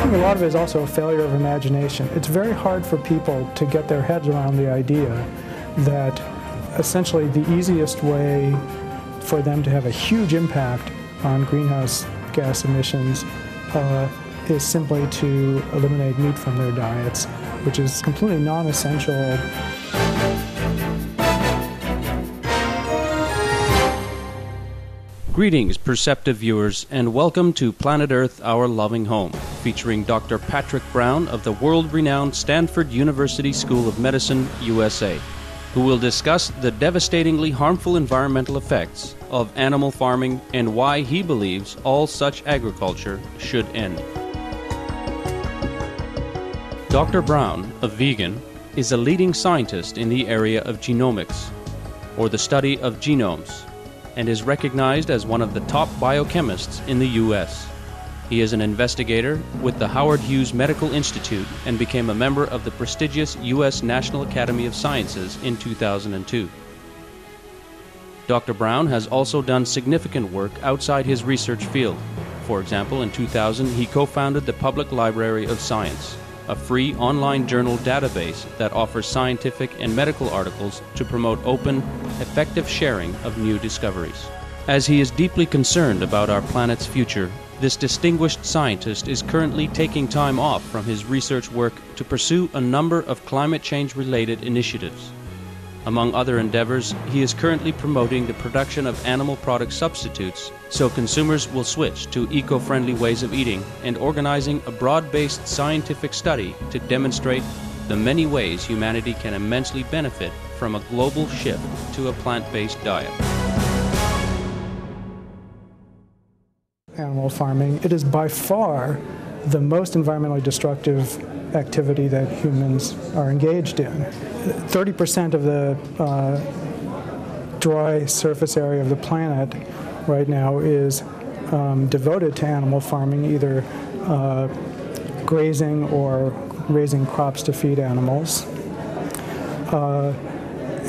A lot of it is also a failure of imagination. It's very hard for people to get their heads around the idea that essentially the easiest way for them to have a huge impact on greenhouse gas emissions is simply to eliminate meat from their diets, which is completely non-essential. Greetings, perceptive viewers, and welcome to Planet Earth, Our Loving Home, featuring Dr. Patrick Brown of the world-renowned Stanford University School of Medicine, USA, who will discuss the devastatingly harmful environmental effects of animal farming and why he believes all such agriculture should end. Dr. Brown, a vegan, is a leading scientist in the area of genomics, or the study of genomes, and is recognized as one of the top biochemists in the U.S. He is an investigator with the Howard Hughes Medical Institute and became a member of the prestigious U.S. National Academy of Sciences in 2002. Dr. Brown has also done significant work outside his research field. For example, in 2000, he co-founded the Public Library of Science, a free online journal database that offers scientific and medical articles to promote open, effective sharing of new discoveries. As he is deeply concerned about our planet's future, this distinguished scientist is currently taking time off from his research work to pursue a number of climate change-related initiatives. Among other endeavors, he is currently promoting the production of animal product substitutes so consumers will switch to eco-friendly ways of eating and organizing a broad-based scientific study to demonstrate the many ways humanity can immensely benefit from a global shift to a plant-based diet. Animal farming, it is by far the most environmentally destructive activity that humans are engaged in. 30% of the dry surface area of the planet right now is devoted to animal farming, either grazing or raising crops to feed animals.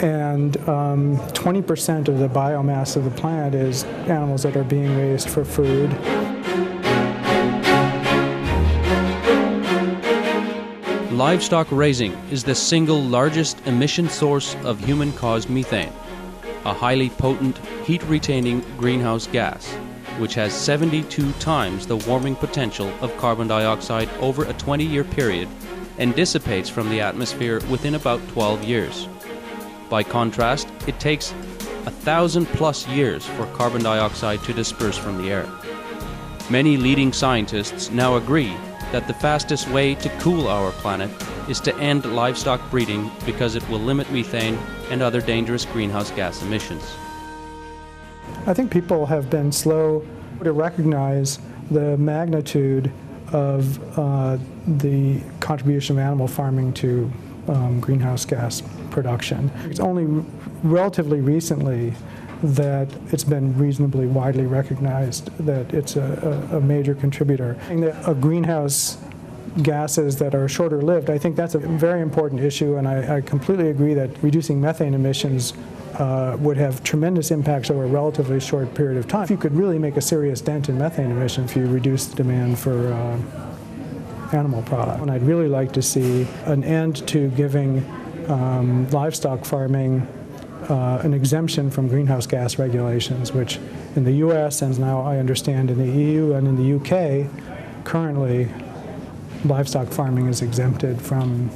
And 20% of the biomass of the planet is animals that are being raised for food. Livestock raising is the single largest emission source of human-caused methane, a highly potent heat-retaining greenhouse gas, which has 72 times the warming potential of carbon dioxide over a 20-year period and dissipates from the atmosphere within about 12 years. By contrast, it takes 1,000+ years for carbon dioxide to disperse from the air. Many leading scientists now agree that the fastest way to cool our planet is to end livestock breeding because it will limit methane and other dangerous greenhouse gas emissions. I think people have been slow to recognize the magnitude of the contribution of animal farming to greenhouse gas production. It's only relatively recently that it's been reasonably widely recognized that it's a major contributor. Of greenhouse gases that are shorter lived, I think that's a very important issue, and I completely agree that reducing methane emissions would have tremendous impacts over a relatively short period of time. If you could really make a serious dent in methane emissions if you reduce the demand for animal product. And I'd really like to see an end to giving livestock farming an exemption from greenhouse gas regulations, which in the U.S. and now I understand in the EU and in the UK, currently livestock farming is exempted from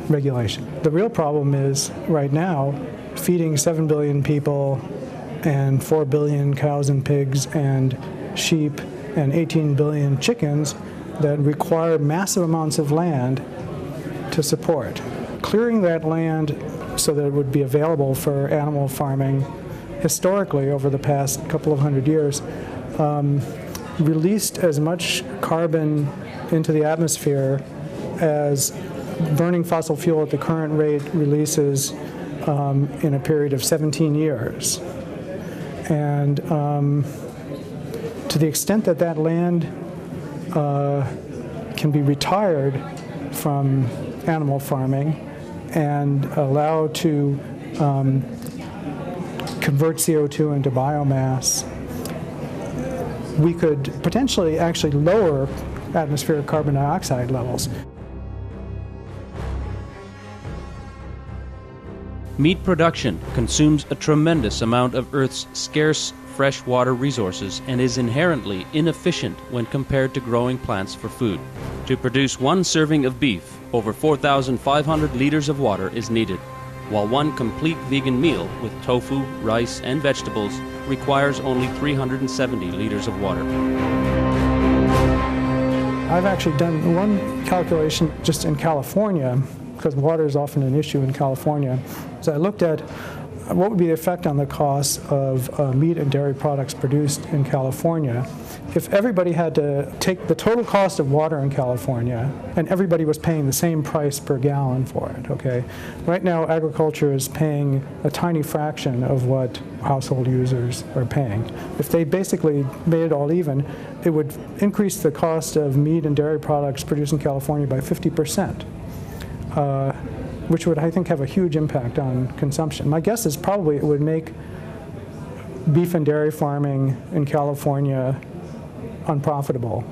regulation. The real problem is right now feeding 7 billion people and 4 billion cows and pigs and sheep and 18 billion chickens that require massive amounts of land to support. Clearing that land so that it would be available for animal farming historically over the past couple of hundred years released as much carbon into the atmosphere as burning fossil fuel at the current rate releases in a period of 17 years. And to the extent that that land can be retired from animal farming and allow to convert CO2 into biomass, we could potentially actually lower atmospheric carbon dioxide levels. Meat production consumes a tremendous amount of Earth's scarce freshwater resources and is inherently inefficient when compared to growing plants for food. To produce one serving of beef, over 4,500 liters of water is needed, while one complete vegan meal with tofu, rice, and vegetables requires only 370 liters of water. I've actually done one calculation just in California, because water is often an issue in California. So I looked at what would be the effect on the cost of meat and dairy products produced in California if everybody had to take the total cost of water in California and everybody was paying the same price per gallon for it, okay? Right now, agriculture is paying a tiny fraction of what household users are paying. If they basically made it all even, it would increase the cost of meat and dairy products produced in California by 50%. Which would, I think, have a huge impact on consumption. My guess is probably it would make beef and dairy farming in California unprofitable,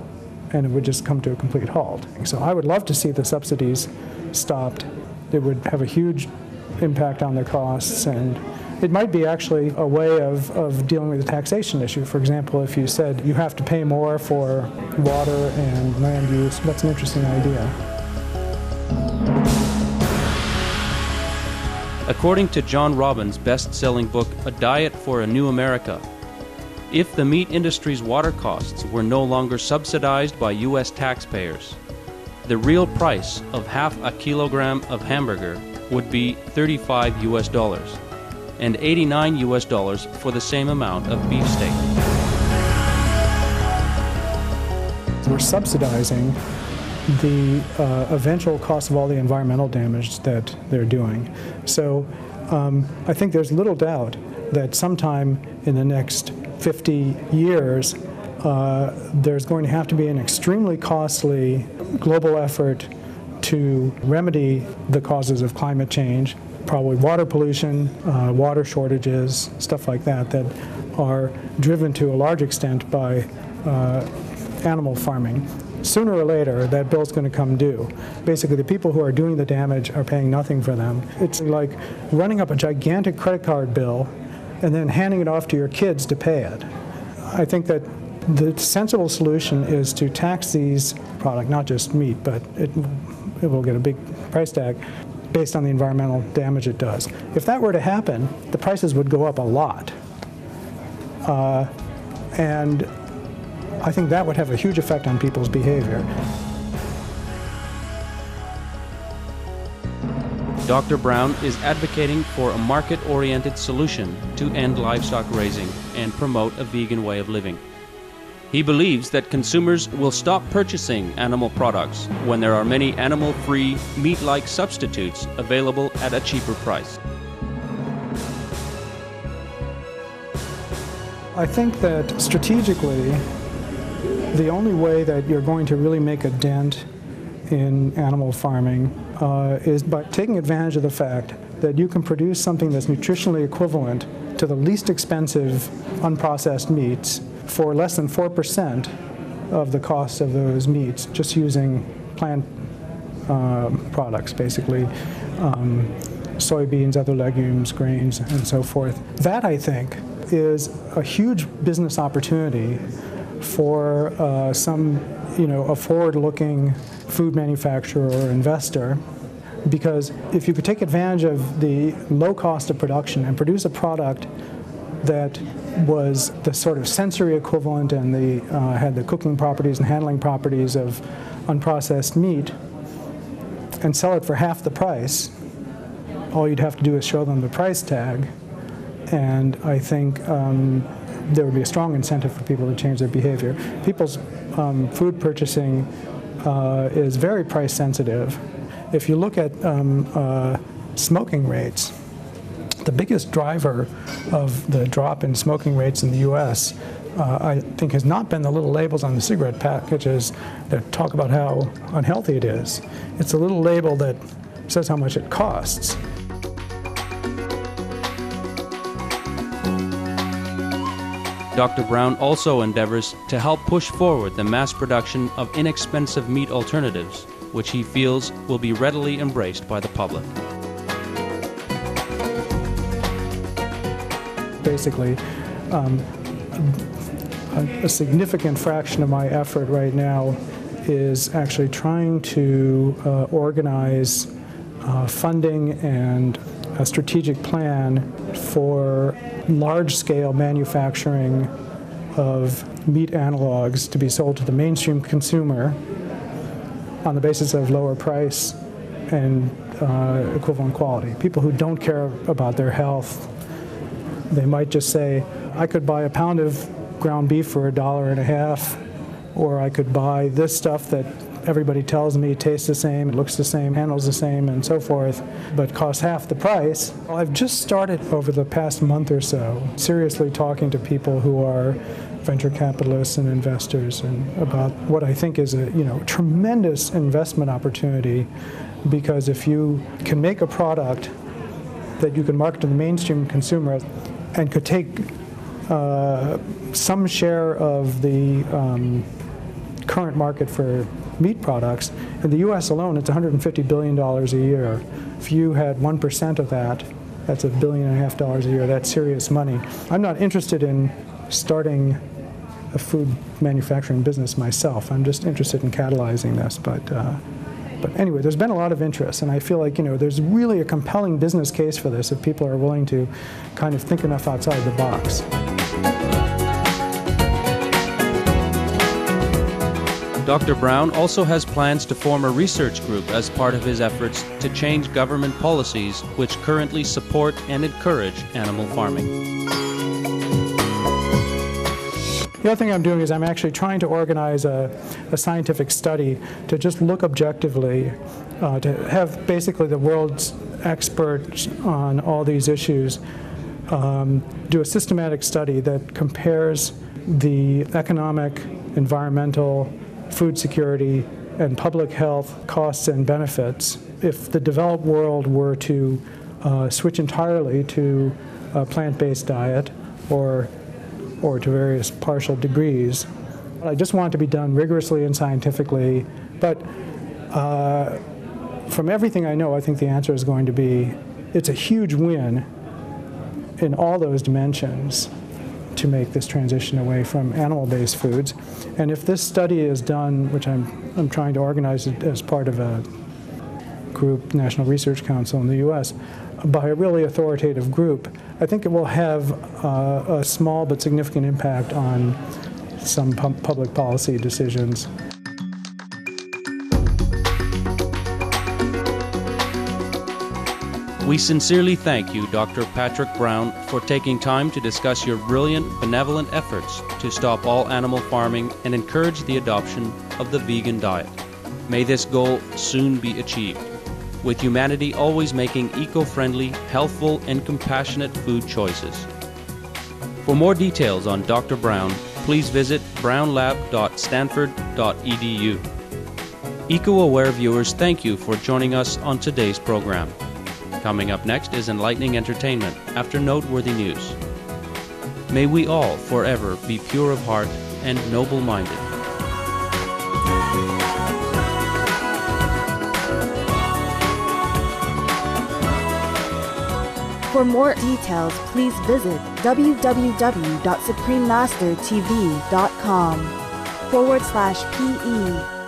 and it would just come to a complete halt. So I would love to see the subsidies stopped. It would have a huge impact on the costs, and it might be actually a way of dealing with the taxation issue. For example, if you said you have to pay more for water and land use, that's an interesting idea. According to John Robbins' best-selling book, A Diet for a New America, if the meat industry's water costs were no longer subsidized by U.S. taxpayers, the real price of half a kilogram of hamburger would be $35 US and $89 US for the same amount of beef steak. We're subsidizing the eventual cost of all the environmental damage that they're doing. So I think there's little doubt that sometime in the next 50 years, there's going to have to be an extremely costly global effort to remedy the causes of climate change, probably water pollution, water shortages, stuff like that, that are driven to a large extent by animal farming. Sooner or later, that bill's going to come due. Basically, the people who are doing the damage are paying nothing for them. It's like running up a gigantic credit card bill and then handing it off to your kids to pay it. I think that the sensible solution is to tax these products, not just meat, but it will get a big price tag based on the environmental damage it does. If that were to happen, the prices would go up a lot. And I think that would have a huge effect on people's behavior. Dr. Brown is advocating for a market-oriented solution to end livestock raising and promote a vegan way of living. He believes that consumers will stop purchasing animal products when there are many animal-free, meat-like substitutes available at a cheaper price. I think that strategically, the only way that you're going to really make a dent in animal farming is by taking advantage of the fact that you can produce something that's nutritionally equivalent to the least expensive unprocessed meats for less than 4% of the cost of those meats, just using plant products, basically soybeans, other legumes, grains, and so forth. That, I think, is a huge business opportunity for a forward-looking food manufacturer or investor, because if you could take advantage of the low cost of production and produce a product that was the sort of sensory equivalent and had the cooking properties and handling properties of unprocessed meat, and sell it for half the price, all you'd have to do is show them the price tag, and I think there would be a strong incentive for people to change their behavior. People's food purchasing is very price sensitive. If you look at smoking rates, the biggest driver of the drop in smoking rates in the U.S., I think, has not been the little labels on the cigarette packages that talk about how unhealthy it is. It's a little label that says how much it costs. Dr. Brown also endeavors to help push forward the mass production of inexpensive meat alternatives, which he feels will be readily embraced by the public. Basically, a significant fraction of my effort right now is actually trying to organize funding and a strategic plan for large-scale manufacturing of meat analogs to be sold to the mainstream consumer on the basis of lower price and equivalent quality. People who don't care about their health, they might just say, I could buy a pound of ground beef for $1.50, or I could buy this stuff that everybody tells me tastes the same, it looks the same, handles the same, and so forth, but costs half the price. Well, I've just started over the past month or so seriously talking to people who are venture capitalists and investors and about what I think is a tremendous investment opportunity, because if you can make a product that you can market to the mainstream consumer and could take some share of the current market for meat products, in the U.S. alone, it's $150 billion a year. If you had 1% of that, that's $1.5 billion a year. That's serious money. I'm not interested in starting a food manufacturing business myself. I'm just interested in catalyzing this. But anyway, there's been a lot of interest, and I feel like there's really a compelling business case for this if people are willing to kind of think enough outside the box. Dr. Brown also has plans to form a research group as part of his efforts to change government policies which currently support and encourage animal farming. The other thing I'm doing is I'm actually trying to organize a scientific study to just look objectively, to have basically the world's experts on all these issues do a systematic study that compares the economic, environmental, food security, and public health costs and benefits if the developed world were to switch entirely to a plant-based diet or to various partial degrees. I just want it to be done rigorously and scientifically, but from everything I know, I think the answer is going to be it's a huge win in all those dimensions to make this transition away from animal-based foods. And if this study is done, which I'm trying to organize it as part of a group, National Research Council in the U.S., by a really authoritative group, I think it will have a small but significant impact on some public policy decisions. We sincerely thank you, Dr. Patrick Brown, for taking time to discuss your brilliant, benevolent efforts to stop all animal farming and encourage the adoption of the vegan diet. May this goal soon be achieved, with humanity always making eco-friendly, healthful, and compassionate food choices. For more details on Dr. Brown, please visit brownlab.stanford.edu. Eco-aware viewers, thank you for joining us on today's program. Coming up next is enlightening entertainment after noteworthy news. May we all forever be pure of heart and noble-minded. For more details, please visit www.suprememastertv.com/PE